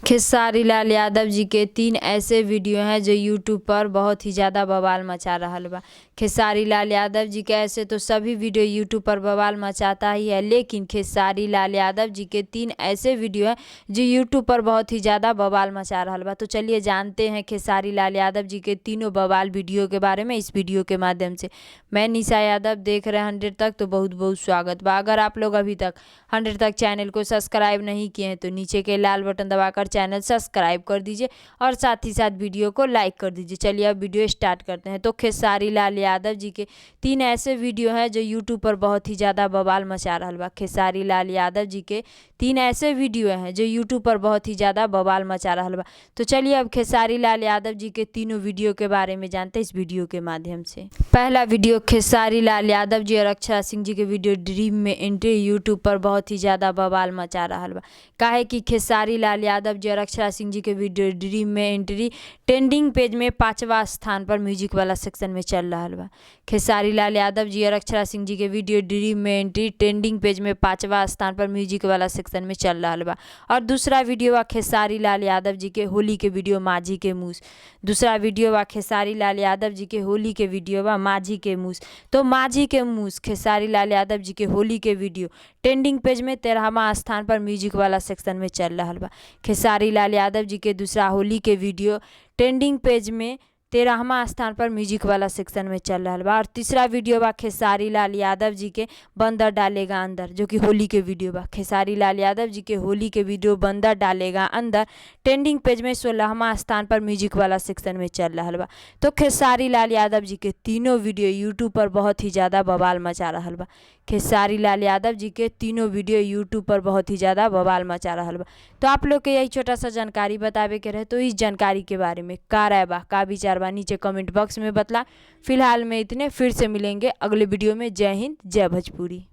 खेसारी लाल यादव जी के 3 ऐसे वीडियो हैं जो यूट्यूब पर बहुत ही ज़्यादा बवाल मचा रहल बा। खेसारी लाल यादव जी के ऐसे तो सभी वीडियो यूट्यूब पर बवाल मचाता ही है, लेकिन खेसारी लाल यादव जी के 3 ऐसे वीडियो हैं जो यूट्यूब पर बहुत ही ज़्यादा बवाल मचा रहल बा। तो चलिए जानते हैं खेसारी लाल यादव जी के तीनों बवाल वीडियो के बारे में इस वीडियो के माध्यम से। मैं निशा यादव, देख रहे हैं 100 तक, तो बहुत बहुत स्वागत बा। अगर आप लोग अभी तक 100 तक चैनल को सब्सक्राइब नहीं किए हैं तो नीचे के लाल बटन दबाकर चैनल सब्सक्राइब कर दीजिए और साथ ही साथ वीडियो को लाइक कर दीजिए। चलिए अब वीडियो स्टार्ट करते हैं। तो खेसारी लाल यादव जी के 3 ऐसे वीडियो हैं जो यूट्यूब पर बहुत ही ज़्यादा बवाल मचा रहल बा। खेसारी लाल यादव जी के 3 ऐसे वीडियो हैं जो यूट्यूब पर बहुत ही ज़्यादा बवाल मचा रहल बा। तो चलिए अब खेसारी लाल यादव जी के तीनों वीडियो के बारे में जानते हैं इस वीडियो के माध्यम से। पहला वीडियो खेसारी लाल यादव जी और अक्षरा सिंह जी के वीडियो ड्रीम में एंट्री यूट्यूब पर बहुत ही ज़्यादा बवाल मचा रहल बा। काहे कि खेसारी लाल यादव जी और अक्षरा सिंह जी के वीडियो ड्रीम में एंट्री ट्रेंडिंग पेज में 5वां स्थान पर म्यूजिक वाला सेक्शन में चल रहा बा। खेसारी लाल यादव जी और अक्षरा सिंह जी के वीडियो ड्रीम में एंट्री ट्रेंडिंग पेज में 5वां स्थान पर म्यूजिक वाला सेक्शन में चल रहा बा। और दूसरा वीडियो बा खेसारी लाल यादव जी के होली के वीडियो माझी के मूस। दूसरा वीडियो बा खेसारी लाल यादव जी के होली के वीडियो बा माझी के मूस। तो माझी के मूस खेसारी लाल यादव जी के होली के वीडियो ट्रेंडिंग पेज में 13वां स्थान पर म्यूजिक वाला सेक्शन में चल रहा बा। खेसारी लाल यादव जी के दूसरा होली के वीडियो ट्रेंडिंग पेज में 13वां स्थान पर म्यूजिक वाला सेक्शन में चल रहा बा। और तीसरा वीडियो बा खेसारी लाल यादव जी के बंदर डालेगा अंदर, जो कि होली के वीडियो बा। खेसारी लाल यादव जी के होली के वीडियो बंदर डालेगा अंदर ट्रेंडिंग पेज में 16वां स्थान पर म्यूजिक वाला सेक्शन में चल रहा बा। तो खेसारी लाल यादव जी के तीनों वीडियो यूट्यूब पर बहुत ही ज़्यादा बवाल मचा रहा बा। खेसारी लाल यादव जी के तीनों वीडियो यूट्यूब पर बहुत ही ज़्यादा बवाल मचा रहा बा। तो आप लोग के यही छोटा सा जानकारी बतावे के रहे, तो इस जानकारी के बारे में का राय बा, का विचार बा, नीचे कमेंट बॉक्स में बतला। फिलहाल में इतने, फिर से मिलेंगे अगले वीडियो में। जय हिंद, जय भोजपुरी।